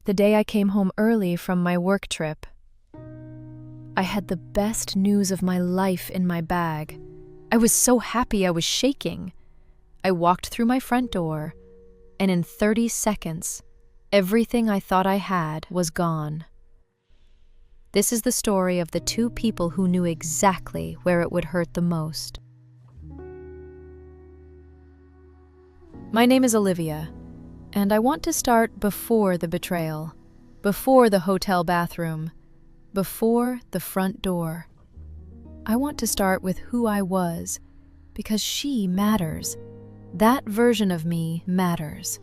the day I came home early from my work trip. I had the best news of my life in my bag. I was so happy I was shaking. I walked through my front door, and in 30 seconds, everything I thought I had was gone. This is the story of the two people who knew exactly where it would hurt the most. My name is Olivia, and I want to start before the betrayal, before the hotel bathroom, before the front door. I want to start with who I was, because she matters. That version of me matters.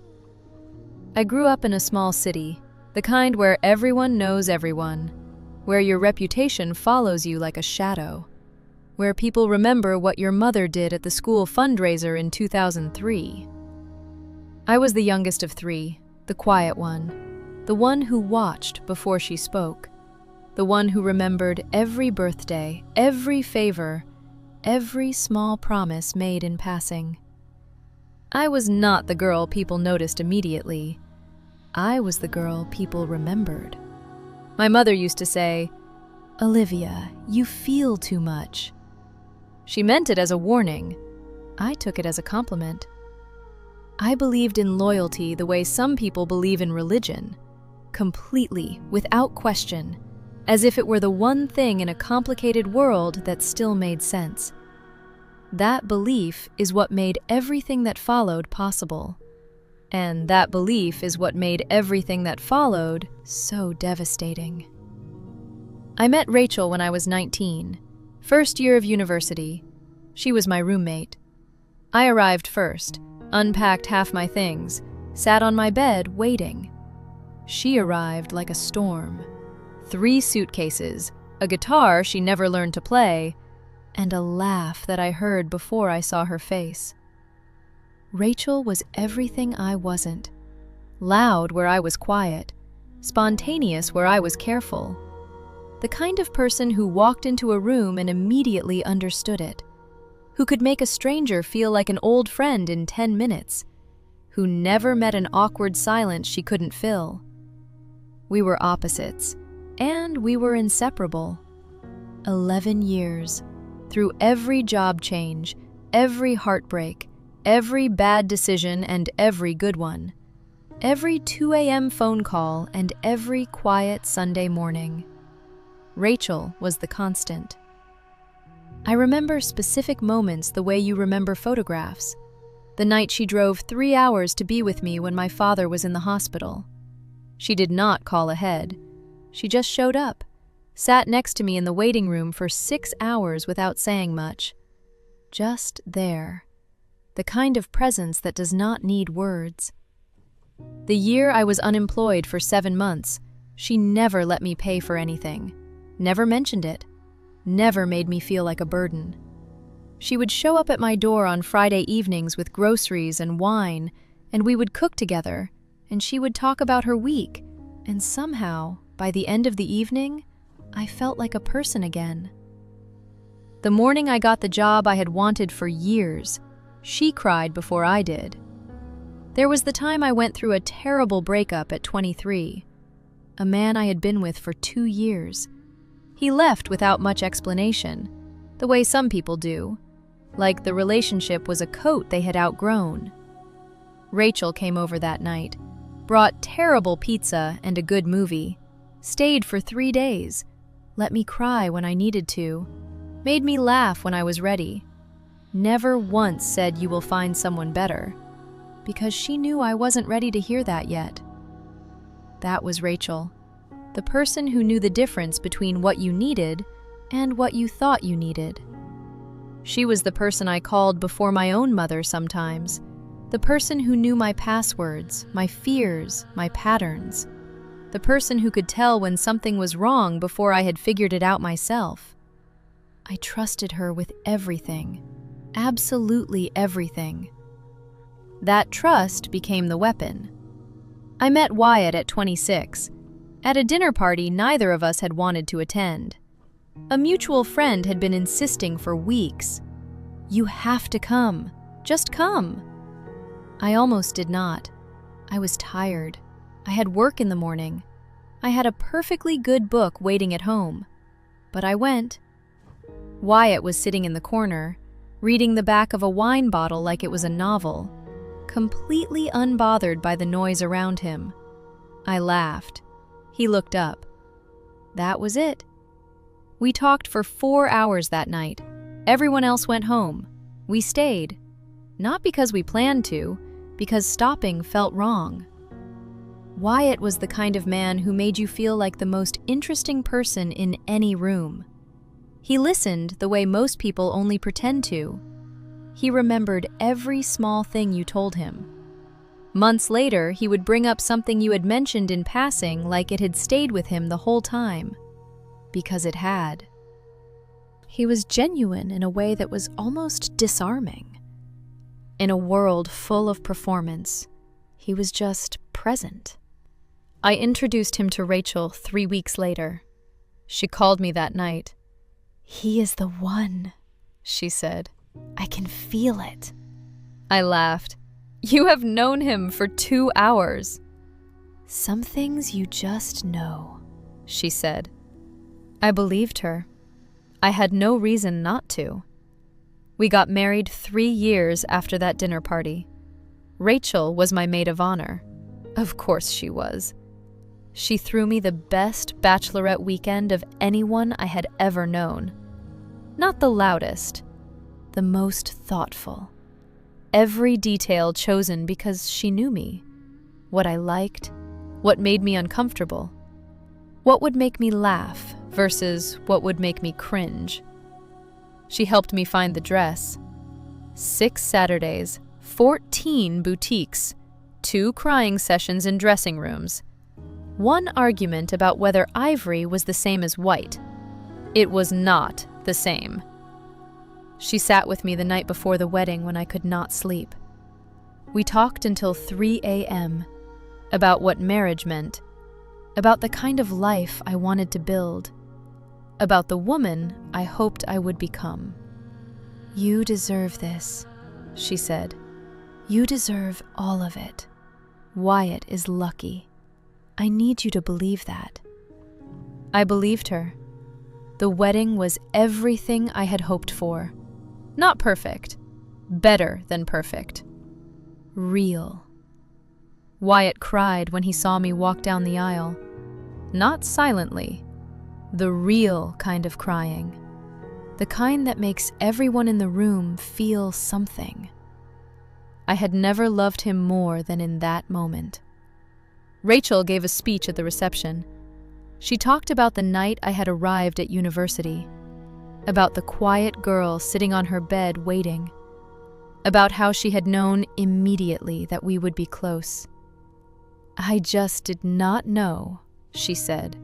I grew up in a small city, the kind where everyone knows everyone, where your reputation follows you like a shadow, where people remember what your mother did at the school fundraiser in 2003. I was the youngest of three, the quiet one, the one who watched before she spoke, the one who remembered every birthday, every favor, every small promise made in passing. I was not the girl people noticed immediately. I was the girl people remembered. My mother used to say, "Olivia, you feel too much." She meant it as a warning. I took it as a compliment. I believed in loyalty the way some people believe in religion, completely, without question, as if it were the one thing in a complicated world that still made sense. That belief is what made everything that followed possible. And that belief is what made everything that followed so devastating. I met Rachel when I was 19, first year of university. She was my roommate. I arrived first, unpacked half my things, sat on my bed waiting. She arrived like a storm. 3 suitcases, a guitar she never learned to play, and a laugh that I heard before I saw her face. Rachel was everything I wasn't. Loud where I was quiet, spontaneous where I was careful. The kind of person who walked into a room and immediately understood it, who could make a stranger feel like an old friend in 10 minutes, who never met an awkward silence she couldn't fill. We were opposites, and we were inseparable. 11 years, through every job change, every heartbreak, every bad decision and every good one, every 2 a.m. phone call and every quiet Sunday morning. Rachel was the constant. I remember specific moments the way you remember photographs. The night she drove 3 hours to be with me when my father was in the hospital. She did not call ahead. She just showed up, sat next to me in the waiting room for 6 hours without saying much. Just there. The kind of presence that does not need words. The year I was unemployed for 7 months, she never let me pay for anything, never mentioned it, never made me feel like a burden. She would show up at my door on Friday evenings with groceries and wine, and we would cook together, and she would talk about her week, and somehow, by the end of the evening, I felt like a person again. The morning I got the job I had wanted for years, she cried before I did. There was the time I went through a terrible breakup at 23. A man I had been with for 2 years. He left without much explanation, the way some people do, like the relationship was a coat they had outgrown. Rachel came over that night, brought terrible pizza and a good movie, stayed for 3 days, let me cry when I needed to, made me laugh when I was ready. Never once said you will find someone better, because she knew I wasn't ready to hear that yet. That was Rachel, the person who knew the difference between what you needed and what you thought you needed. She was the person I called before my own mother sometimes, the person who knew my passwords, my fears, my patterns, the person who could tell when something was wrong before I had figured it out myself. I trusted her with everything. Absolutely everything. That trust became the weapon. I met Wyatt at 26, at a dinner party neither of us had wanted to attend. A mutual friend had been insisting for weeks. "You have to come. Just come." I almost did not. I was tired. I had work in the morning. I had a perfectly good book waiting at home. But I went. Wyatt was sitting in the corner, reading the back of a wine bottle like it was a novel, completely unbothered by the noise around him. I laughed. He looked up. That was it. We talked for 4 hours that night. Everyone else went home. We stayed. Not because we planned to, because stopping felt wrong. Wyatt was the kind of man who made you feel like the most interesting person in any room. He listened the way most people only pretend to. He remembered every small thing you told him. Months later, he would bring up something you had mentioned in passing like it had stayed with him the whole time. Because it had. He was genuine in a way that was almost disarming. In a world full of performance, he was just present. I introduced him to Rachel 3 weeks later. She called me that night. "He is the one," she said. "I can feel it." I laughed. "You have known him for 2 hours." "Some things you just know," she said. I believed her. I had no reason not to. We got married 3 years after that dinner party. Rachel was my maid of honor. Of course she was. She threw me the best bachelorette weekend of anyone I had ever known. Not the loudest, the most thoughtful. Every detail chosen because she knew me. What I liked, what made me uncomfortable. What would make me laugh versus what would make me cringe. She helped me find the dress. 6 Saturdays, 14 boutiques, 2 crying sessions in dressing rooms. 1 argument about whether ivory was the same as white. It was not the same. She sat with me the night before the wedding when I could not sleep. We talked until 3 a.m. about what marriage meant, about the kind of life I wanted to build, about the woman I hoped I would become. "You deserve this," she said. "You deserve all of it. Wyatt is lucky. I need you to believe that." I believed her. The wedding was everything I had hoped for. Not perfect. Better than perfect. Real. Wyatt cried when he saw me walk down the aisle. Not silently. The real kind of crying. The kind that makes everyone in the room feel something. I had never loved him more than in that moment. Rachel gave a speech at the reception. She talked about the night I had arrived at university, about the quiet girl sitting on her bed waiting, about how she had known immediately that we would be close. "I just did not know," she said,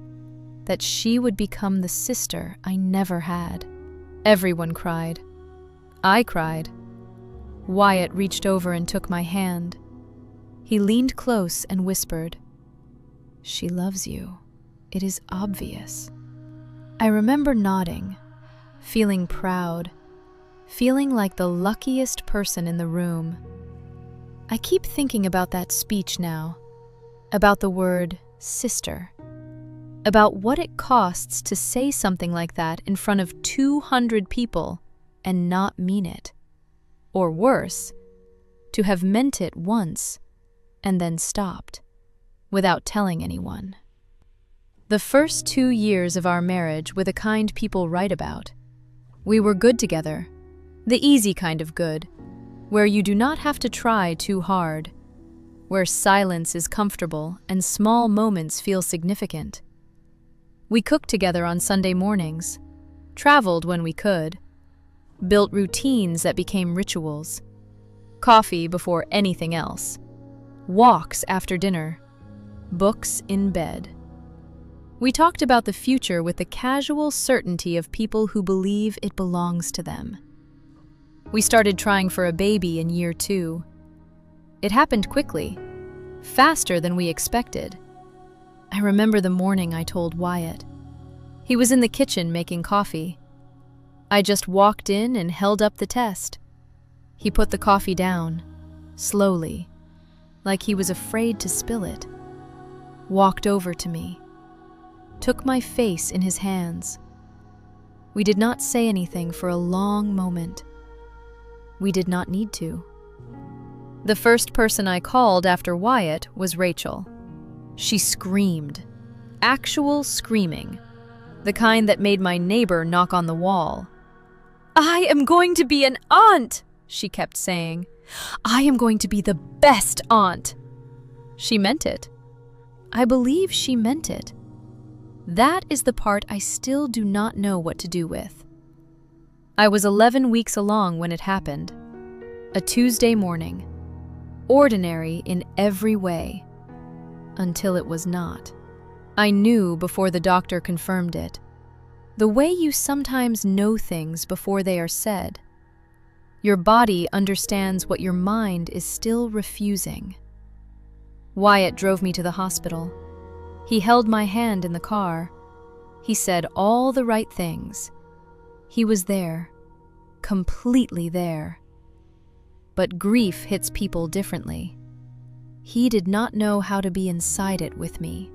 "that she would become the sister I never had." Everyone cried. I cried. Wyatt reached over and took my hand. He leaned close and whispered, "She loves you. It is obvious." I remember nodding, feeling proud, feeling like the luckiest person in the room. I keep thinking about that speech now, about the word sister, about what it costs to say something like that in front of 200 people and not mean it. Or worse, to have meant it once and then stopped, without telling anyone. The first 2 years of our marriage were the kind people write about. We were good together, the easy kind of good, where you do not have to try too hard, where silence is comfortable and small moments feel significant. We cooked together on Sunday mornings, traveled when we could, built routines that became rituals, coffee before anything else, walks after dinner, books in bed. We talked about the future with the casual certainty of people who believe it belongs to them. We started trying for a baby in year 2. It happened quickly, faster than we expected. I remember the morning I told Wyatt. He was in the kitchen making coffee. I just walked in and held up the test. He put the coffee down, slowly, like he was afraid to spill it. walked over to me, took my face in his hands. We did not say anything for a long moment. We did not need to. The first person I called after Wyatt was Rachel. She screamed. Actual screaming. The kind that made my neighbor knock on the wall. "I am going to be an aunt," she kept saying. "I am going to be the best aunt." She meant it. I believe she meant it. That is the part I still do not know what to do with. I was 11 weeks along when it happened. A Tuesday morning. Ordinary in every way. Until it was not. I knew before the doctor confirmed it. The way you sometimes know things before they are said. Your body understands what your mind is still refusing. Wyatt drove me to the hospital. He held my hand in the car. He said all the right things. He was there, completely there. But grief hits people differently. He did not know how to be inside it with me.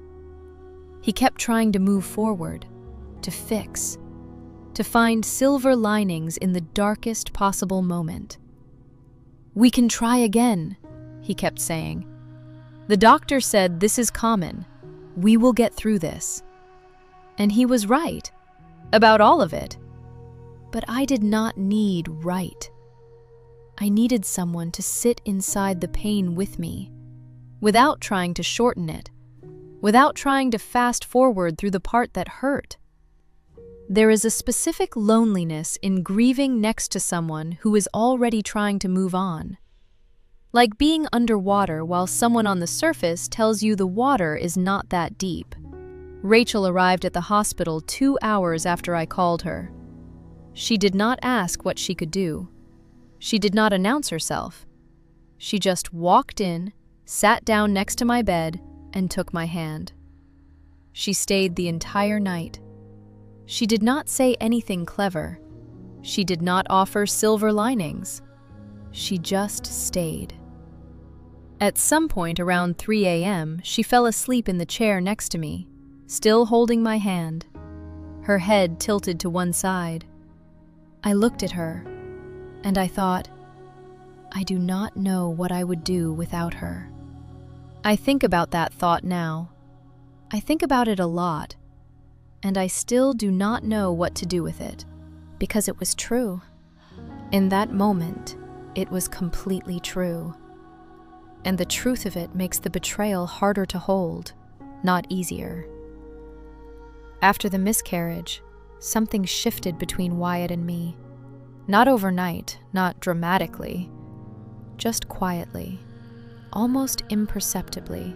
He kept trying to move forward, to fix, to find silver linings in the darkest possible moment. "We can try again," he kept saying. "The doctor said this is common. We will get through this." And he was right, about all of it. But I did not need right. I needed someone to sit inside the pain with me, without trying to shorten it, without trying to fast forward through the part that hurt. There is a specific loneliness in grieving next to someone who is already trying to move on. Like being underwater while someone on the surface tells you the water is not that deep. Rachel arrived at the hospital 2 hours after I called her. She did not ask what she could do. She did not announce herself. She just walked in, sat down next to my bed, and took my hand. She stayed the entire night. She did not say anything clever. She did not offer silver linings. She just stayed. At some point around 3 a.m., she fell asleep in the chair next to me, still holding my hand, her head tilted to one side. I looked at her, and I thought, I do not know what I would do without her. I think about that thought now. I think about it a lot, and I still do not know what to do with it, because it was true. In that moment, it was completely true. And the truth of it makes the betrayal harder to hold, not easier. After the miscarriage, something shifted between Wyatt and me. Not overnight, not dramatically, just quietly, almost imperceptibly.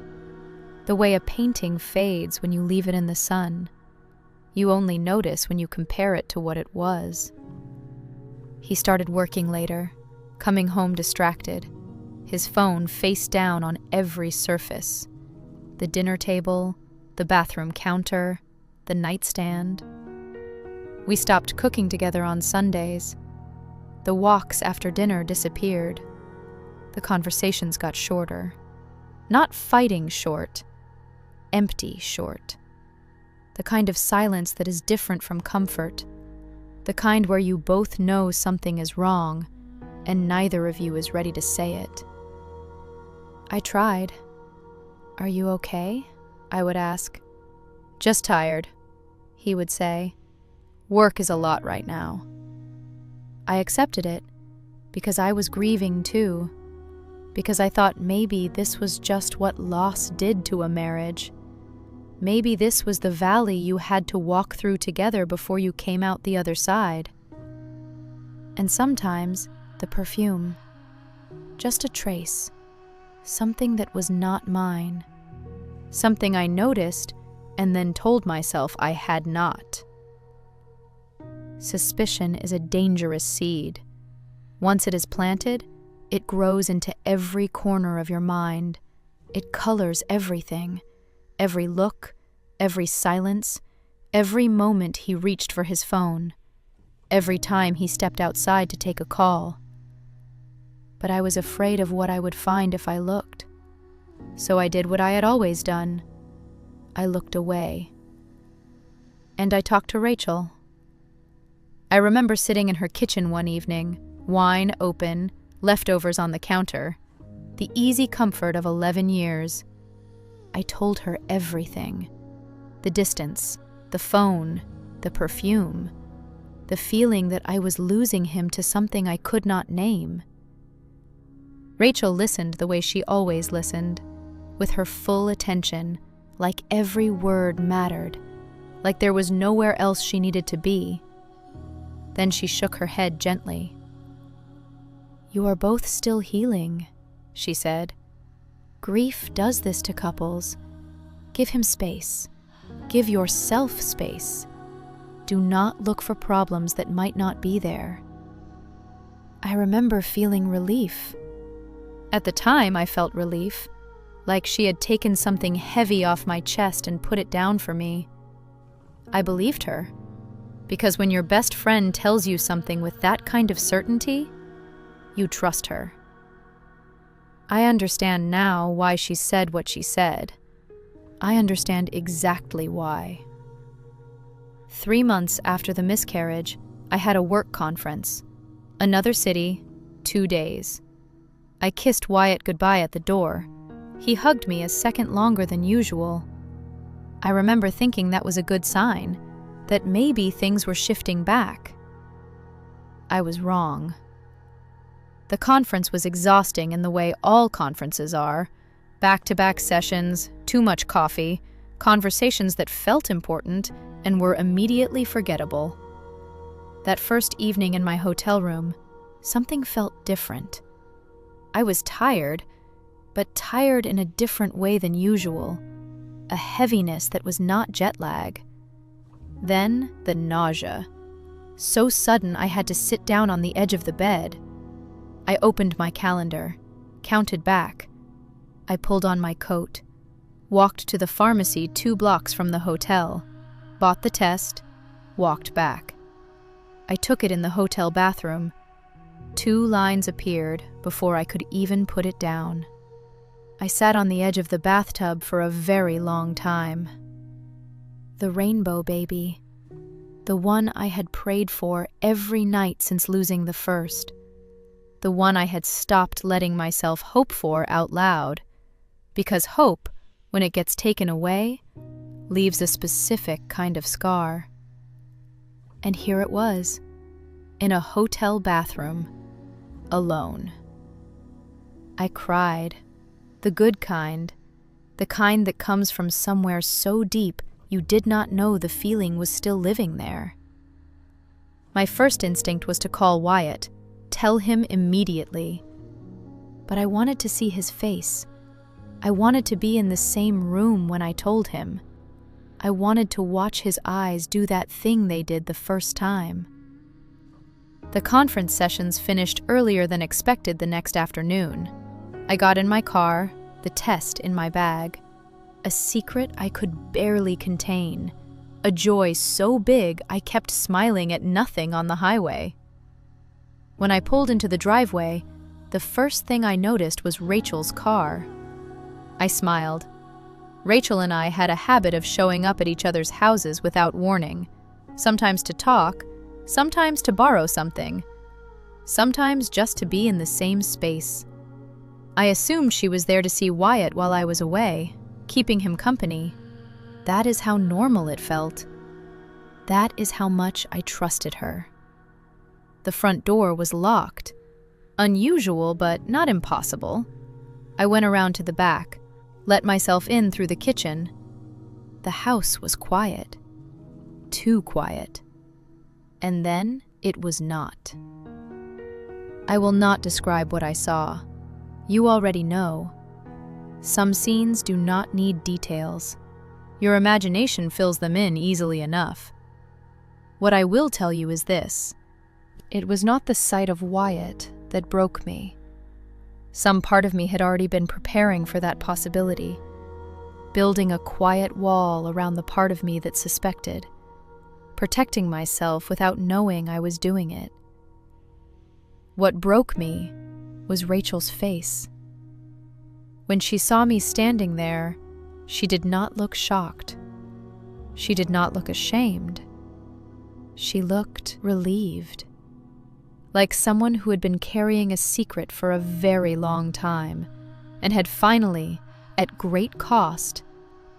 The way a painting fades when you leave it in the sun. You only notice when you compare it to what it was. He started working later, coming home distracted, his phone face down on every surface. The dinner table, the bathroom counter, the nightstand. We stopped cooking together on Sundays. The walks after dinner disappeared. The conversations got shorter. Not fighting short, empty short. The kind of silence that is different from comfort. The kind where you both know something is wrong, and neither of you is ready to say it. I tried. "Are you okay?" I would ask. "Just tired," he would say. "Work is a lot right now." I accepted it, because I was grieving too, because I thought maybe this was just what loss did to a marriage. Maybe this was the valley you had to walk through together before you came out the other side. And sometimes, the perfume. Just a trace. Something that was not mine. Something I noticed and then told myself I had not. Suspicion is a dangerous seed. Once it is planted, it grows into every corner of your mind. It colors everything. Every look, every silence, every moment he reached for his phone, every time he stepped outside to take a call. But I was afraid of what I would find if I looked. So I did what I had always done. I looked away. And I talked to Rachel. I remember sitting in her kitchen one evening, wine open, leftovers on the counter, the easy comfort of 11 years. I told her everything. The distance, the phone, the perfume, the feeling that I was losing him to something I could not name. Rachel listened the way she always listened, with her full attention, like every word mattered, like there was nowhere else she needed to be. Then she shook her head gently. "You are both still healing," she said. "Grief does this to couples. Give him space. Give yourself space. Do not look for problems that might not be there." I remember feeling relief. At the time, I felt relief, like she had taken something heavy off my chest and put it down for me. I believed her, because when your best friend tells you something with that kind of certainty, you trust her. I understand now why she said what she said. I understand exactly why. 3 months after the miscarriage, I had a work conference. Another city, 2 days. I kissed Wyatt goodbye at the door. He hugged me a second longer than usual. I remember thinking that was a good sign, that maybe things were shifting back. I was wrong. The conference was exhausting in the way all conferences are. Back-to-back sessions, too much coffee, conversations that felt important and were immediately forgettable. That first evening in my hotel room, something felt different. I was tired, but tired in a different way than usual, a heaviness that was not jet lag. Then the nausea. So sudden I had to sit down on the edge of the bed. I opened my calendar, counted back. I pulled on my coat, walked to the pharmacy 2 blocks from the hotel, bought the test, walked back. I took it in the hotel bathroom. 2 lines appeared before I could even put it down. I sat on the edge of the bathtub for a very long time. The rainbow baby, the one I had prayed for every night since losing the first, the one I had stopped letting myself hope for out loud, because hope, when it gets taken away, leaves a specific kind of scar. And here it was, in a hotel bathroom, alone. I cried, the good kind, the kind that comes from somewhere so deep you did not know the feeling was still living there. My first instinct was to call Wyatt, tell him immediately. But I wanted to see his face. I wanted to be in the same room when I told him. I wanted to watch his eyes do that thing they did the first time. The conference sessions finished earlier than expected the next afternoon. I got in my car, the test in my bag. A secret I could barely contain. A joy so big I kept smiling at nothing on the highway. When I pulled into the driveway, the first thing I noticed was Rachel's car. I smiled. Rachel and I had a habit of showing up at each other's houses without warning, sometimes to talk, sometimes to borrow something, sometimes just to be in the same space. I assumed she was there to see Wyatt while I was away, keeping him company. That is how normal it felt. That is how much I trusted her. The front door was locked. Unusual, but not impossible. I went around to the back, let myself in through the kitchen. The house was quiet. Too quiet. And then it was not. I will not describe what I saw. You already know. Some scenes do not need details. Your imagination fills them in easily enough. What I will tell you is this. It was not the sight of Wyatt that broke me. Some part of me had already been preparing for that possibility, building a quiet wall around the part of me that suspected, protecting myself without knowing I was doing it. What broke me was Rachel's face. When she saw me standing there, She did not look shocked. She did not look ashamed. She looked relieved, like someone who had been carrying a secret for a very long time and had finally, at great cost,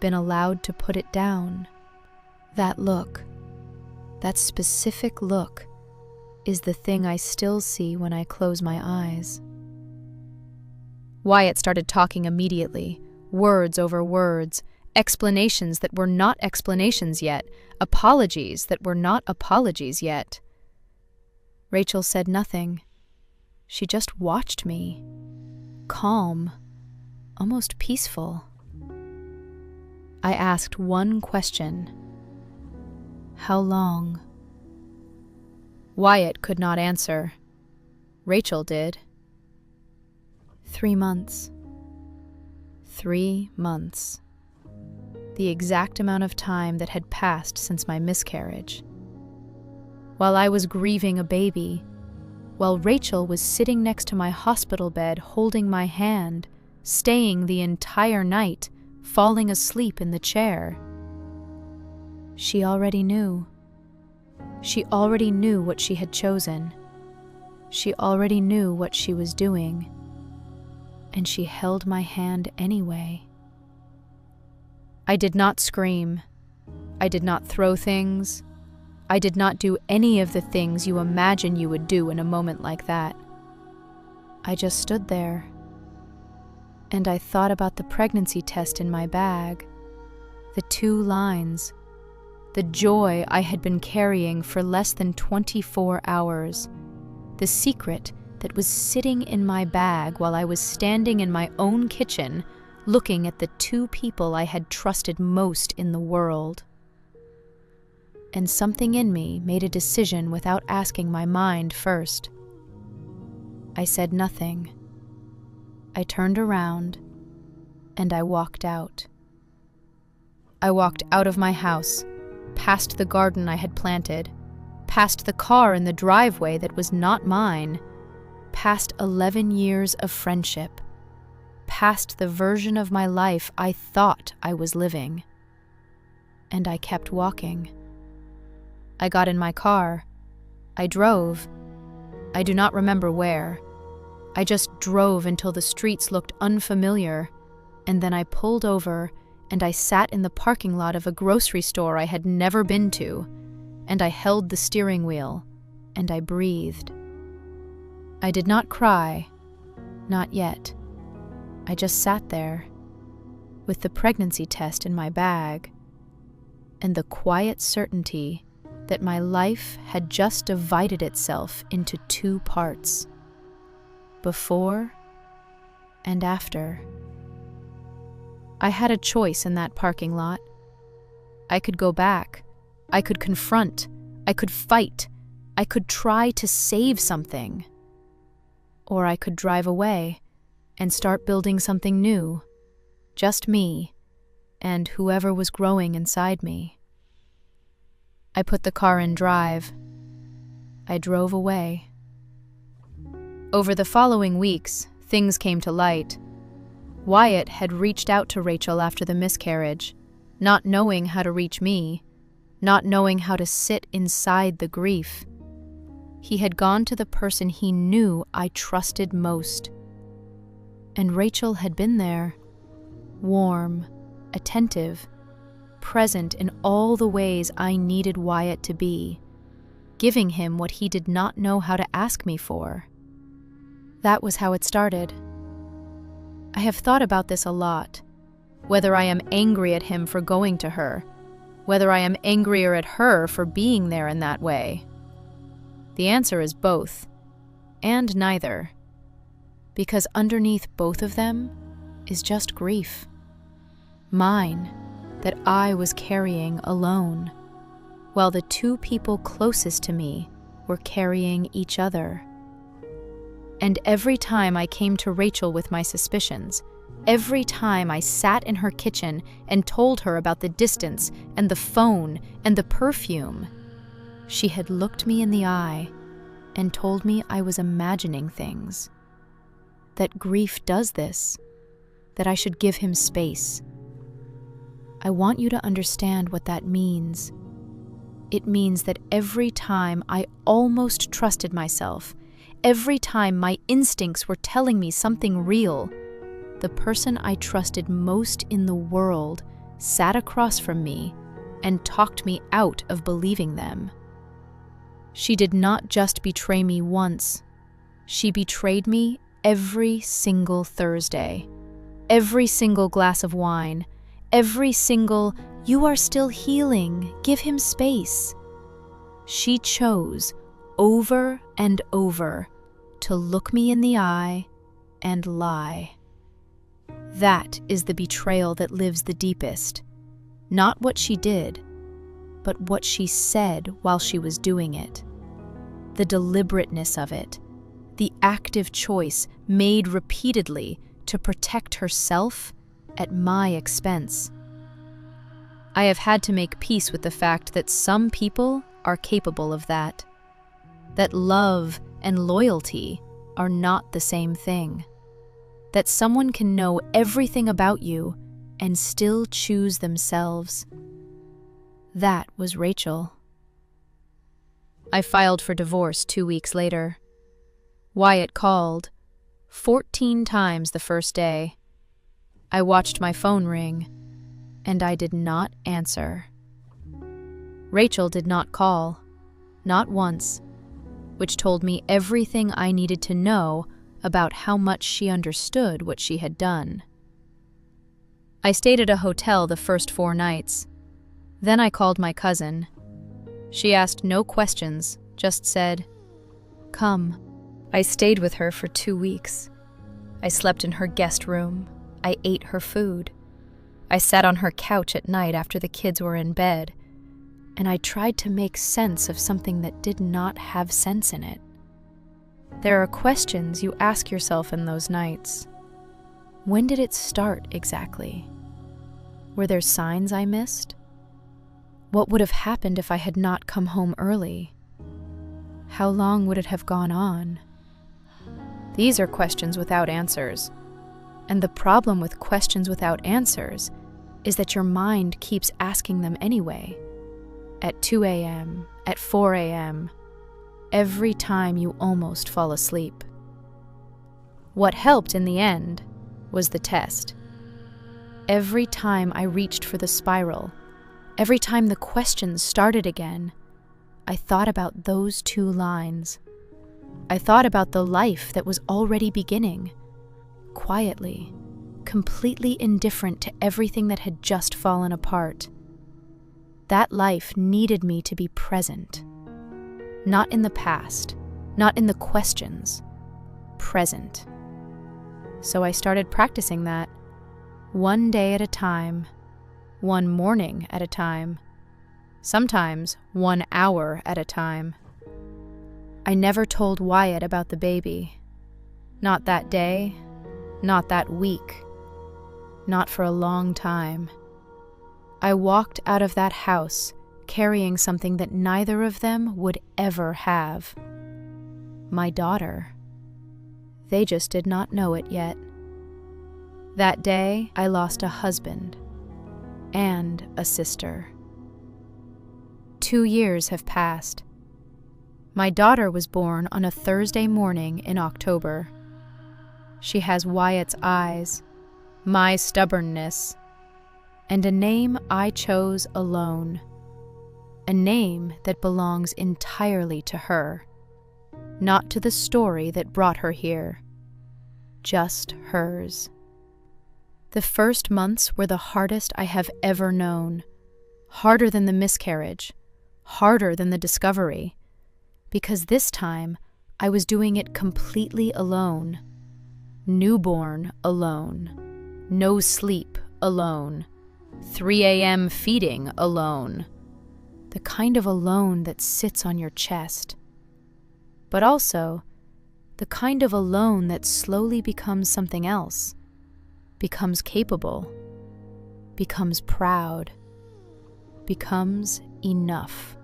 been allowed to put it down. That look, that specific look, is the thing I still see when I close my eyes. Wyatt started talking immediately, words over words, explanations that were not explanations yet, apologies that were not apologies yet. Rachel said nothing. She just watched me, calm, almost peaceful. I asked one question. How long? Wyatt could not answer. Rachel did. 3 months. 3 months. The exact amount of time that had passed since my miscarriage. While I was grieving a baby, while Rachel was sitting next to my hospital bed holding my hand, staying the entire night, falling asleep in the chair. She already knew. She already knew what she had chosen. She already knew what she was doing. And she held my hand anyway. I did not scream. I did not throw things. I did not do any of the things you imagine you would do in a moment like that. I just stood there. And I thought about the pregnancy test in my bag, the 2 lines, the joy I had been carrying for less than 24 hours, the secret that was sitting in my bag while I was standing in my own kitchen looking at the 2 people I had trusted most in the world. And something in me made a decision without asking my mind first. I said nothing. I turned around, and I walked out. I walked out of my house, past the garden I had planted, past the car in the driveway that was not mine, past 11 years of friendship, past the version of my life I thought I was living. And I kept walking. I got in my car. I drove. I do not remember where. I just drove until the streets looked unfamiliar, and then I pulled over and I sat in the parking lot of a grocery store I had never been to, and I held the steering wheel, and I breathed. I did not cry, not yet. I just sat there, with the pregnancy test in my bag, and the quiet certainty that my life had just divided itself into 2 parts, before and after. I had a choice in that parking lot. I could go back. I could confront. I could fight. I could try to save something. Or I could drive away and start building something new, just me and whoever was growing inside me. I put the car in drive. I drove away. Over the following weeks, things came to light. Wyatt had reached out to Rachel after the miscarriage, not knowing how to reach me, not knowing how to sit inside the grief. He had gone to the person he knew I trusted most. And Rachel had been there, warm, attentive, present in all the ways I needed Wyatt to be, giving him what he did not know how to ask me for. That was how it started. I have thought about this a lot, whether I am angry at him for going to her, whether I am angrier at her for being there in that way. The answer is both, and neither, because underneath both of them is just grief. Mine, that I was carrying alone, while the 2 people closest to me were carrying each other. And every time I came to Rachel with my suspicions, every time I sat in her kitchen and told her about the distance and the phone and the perfume, she had looked me in the eye and told me I was imagining things. That grief does this, that I should give him space, I want you to understand what that means. It means that every time I almost trusted myself, every time my instincts were telling me something real, the person I trusted most in the world sat across from me and talked me out of believing them. She did not just betray me once. She betrayed me every single Thursday, every single glass of wine, every single, "You are still healing, give him space." She chose, over and over, to look me in the eye and lie. That is the betrayal that lives the deepest. Not what she did, but what she said while she was doing it. The deliberateness of it, the active choice made repeatedly to protect herself at my expense. I have had to make peace with the fact that some people are capable of that love and loyalty are not the same thing, that someone can know everything about you and still choose themselves. That was Rachel. I filed for divorce 2 weeks later. Wyatt called 14 times the first day. I watched my phone ring, and I did not answer. Rachel did not call, not once, which told me everything I needed to know about how much she understood what she had done. I stayed at a hotel the first 4 nights. Then I called my cousin. She asked no questions, just said, "Come." I stayed with her for 2 weeks. I slept in her guest room. I ate her food. I sat on her couch at night after the kids were in bed, and I tried to make sense of something that did not have sense in it. There are questions you ask yourself in those nights. When did it start exactly? Were there signs I missed? What would have happened if I had not come home early? How long would it have gone on? These are questions without answers. And the problem with questions without answers is that your mind keeps asking them anyway. At 2 a.m., at 4 a.m., every time you almost fall asleep. What helped in the end was the test. Every time I reached for the spiral, every time the questions started again, I thought about those 2 lines. I thought about the life that was already beginning, quietly, completely indifferent to everything that had just fallen apart. That life needed me to be present. Not in the past, not in the questions, present. So I started practicing that, 1 day at a time, 1 morning at a time, sometimes 1 hour at a time. I never told Wyatt about the baby. Not that day, not that week, not for a long time. I walked out of that house carrying something that neither of them would ever have. My daughter. They just did not know it yet. That day, I lost a husband and a sister. 2 years have passed. My daughter was born on a Thursday morning in October. She has Wyatt's eyes, my stubbornness, and a name I chose alone. A name that belongs entirely to her, not to the story that brought her here, just hers. The first months were the hardest I have ever known, harder than the miscarriage, harder than the discovery, because this time I was doing it completely alone. Newborn alone, no sleep alone, 3 a.m. feeding alone. The kind of alone that sits on your chest. But also, the kind of alone that slowly becomes something else, becomes capable, becomes proud, becomes enough.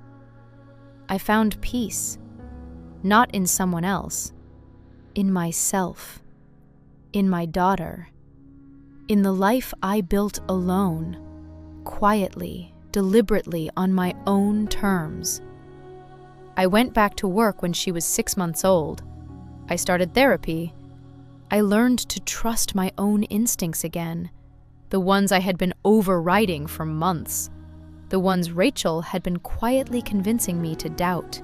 I found peace, not in someone else, in myself, in my daughter, in the life I built alone, quietly, deliberately, on my own terms. I went back to work when she was 6 months old. I started therapy. I learned to trust my own instincts again, the ones I had been overriding for months, the ones Rachel had been quietly convincing me to doubt.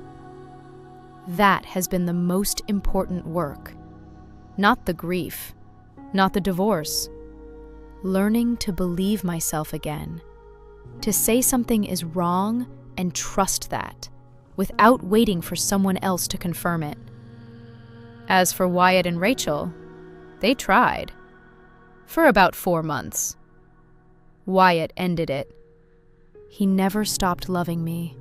That has been the most important work. Not the grief, not the divorce. Learning to believe myself again, to say something is wrong and trust that, without waiting for someone else to confirm it. As for Wyatt and Rachel, they tried. For about 4 months. Wyatt ended it. He never stopped loving me.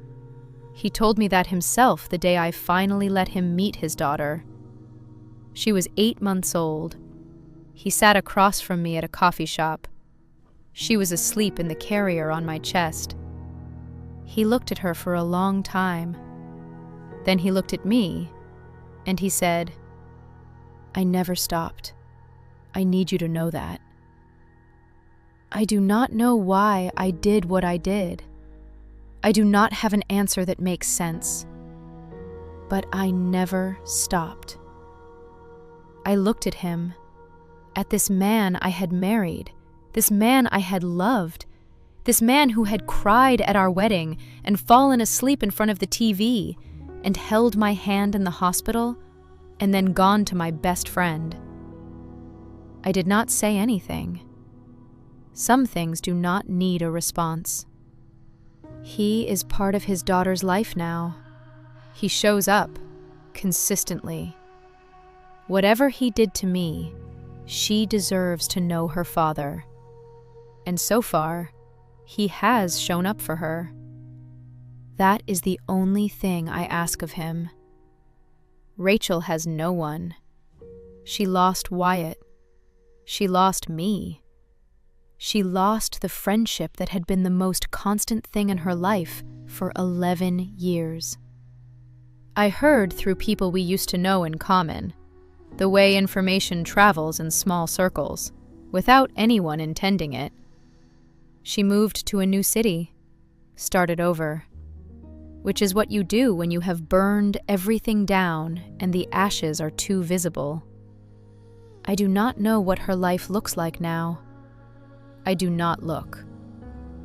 He told me that himself the day I finally let him meet his daughter. She was 8 months old. He sat across from me at a coffee shop. She was asleep in the carrier on my chest. He looked at her for a long time. Then he looked at me, and he said, "I never stopped. I need you to know that." I do not know why I did what I did. I do not have an answer that makes sense. But I never stopped. I looked at him, at this man I had married, this man I had loved, this man who had cried at our wedding and fallen asleep in front of the TV and held my hand in the hospital and then gone to my best friend. I did not say anything. Some things do not need a response. He is part of his daughter's life now. He shows up, consistently. Whatever he did to me, she deserves to know her father. And so far, he has shown up for her. That is the only thing I ask of him. Rachel has no one. She lost Wyatt. She lost me. She lost the friendship that had been the most constant thing in her life for 11 years. I heard through people we used to know in common, the way information travels in small circles, without anyone intending it. She moved to a new city, started over, which is what you do when you have burned everything down and the ashes are too visible. I do not know what her life looks like now. I do not look.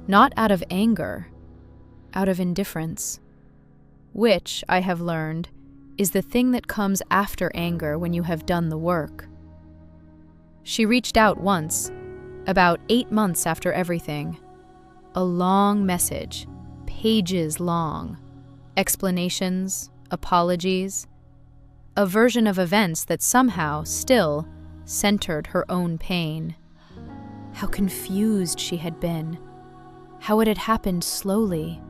Not out of anger, out of indifference, which, I have learned, is the thing that comes after anger when you have done the work. She reached out once, about 8 months after everything. A long message, pages long, explanations, apologies, a version of events that somehow still centered her own pain. How confused she had been, how it had happened slowly,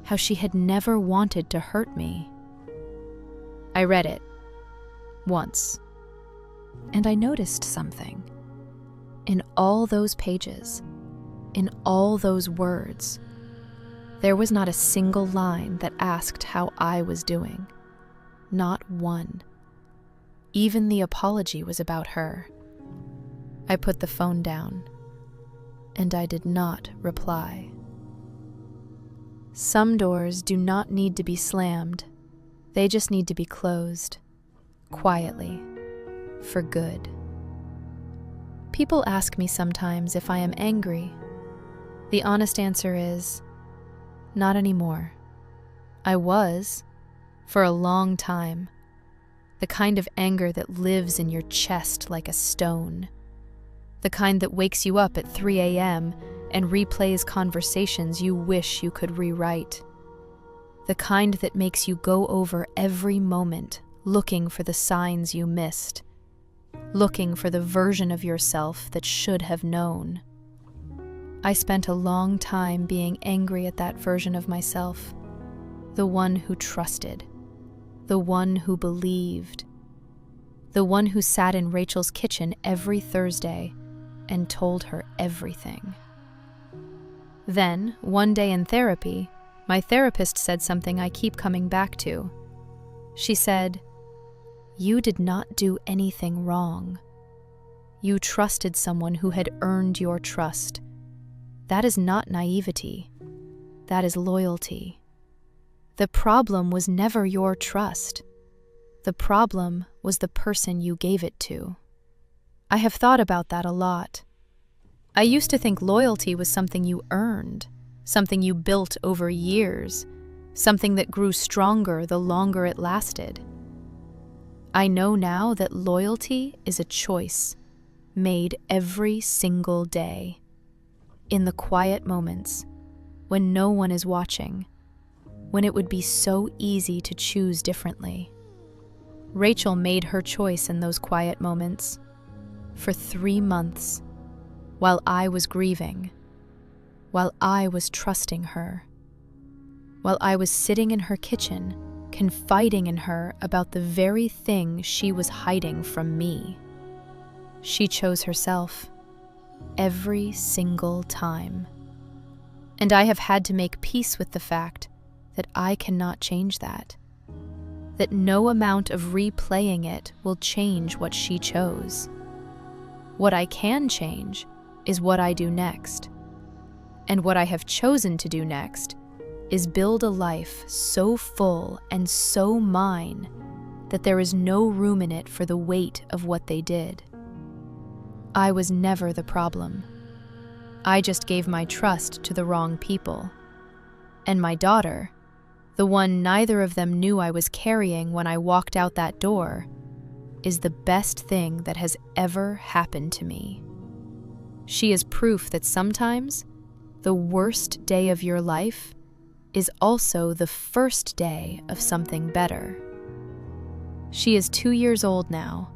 how she had never wanted to hurt me. I read it once, and I noticed something. In all those pages, in all those words, there was not a single line that asked how I was doing. Not one. Even the apology was about her. I put the phone down, and I did not reply. Some doors do not need to be slammed. They just need to be closed, quietly, for good. People ask me sometimes if I am angry. The honest answer is, not anymore. I was, for a long time, the kind of anger that lives in your chest like a stone. The kind that wakes you up at 3 a.m. and replays conversations you wish you could rewrite. The kind that makes you go over every moment, looking for the signs you missed, looking for the version of yourself that should have known. I spent a long time being angry at that version of myself, the one who trusted, the one who believed, the one who sat in Rachel's kitchen every Thursday and told her everything. Then, one day in therapy, my therapist said something I keep coming back to. She said, "You did not do anything wrong. You trusted someone who had earned your trust. That is not naivety. That is loyalty. The problem was never your trust. The problem was the person you gave it to. I have thought about that a lot. I used to think loyalty was something you earned, something you built over years, something that grew stronger the longer it lasted. I know now that loyalty is a choice made every single day, in the quiet moments, when no one is watching, when it would be so easy to choose differently. Rachel made her choice in those quiet moments. For 3 months, while I was grieving, while I was trusting her, while I was sitting in her kitchen, confiding in her about the very thing she was hiding from me. She chose herself, every single time. And I have had to make peace with the fact that I cannot change that no amount of replaying it will change what she chose. What I can change is what I do next. And what I have chosen to do next is build a life so full and so mine that there is no room in it for the weight of what they did. I was never the problem. I just gave my trust to the wrong people. And my daughter, the one neither of them knew I was carrying when I walked out that door, is the best thing that has ever happened to me. She is proof that sometimes the worst day of your life is also the first day of something better. She is 2 years old now.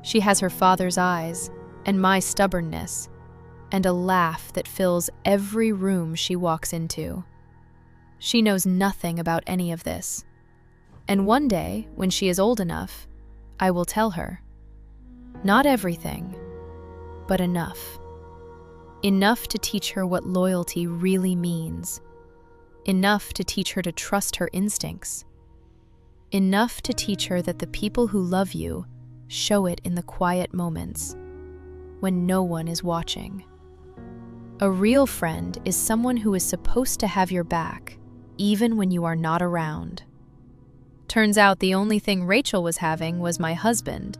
She has her father's eyes and my stubbornness, and a laugh that fills every room she walks into. She knows nothing about any of this. And one day, when she is old enough, I will tell her. Not everything, but enough. Enough to teach her what loyalty really means. Enough to teach her to trust her instincts. Enough to teach her that the people who love you show it in the quiet moments, when no one is watching. A real friend is someone who is supposed to have your back, even when you are not around. Turns out the only thing Rachel was having was my husband,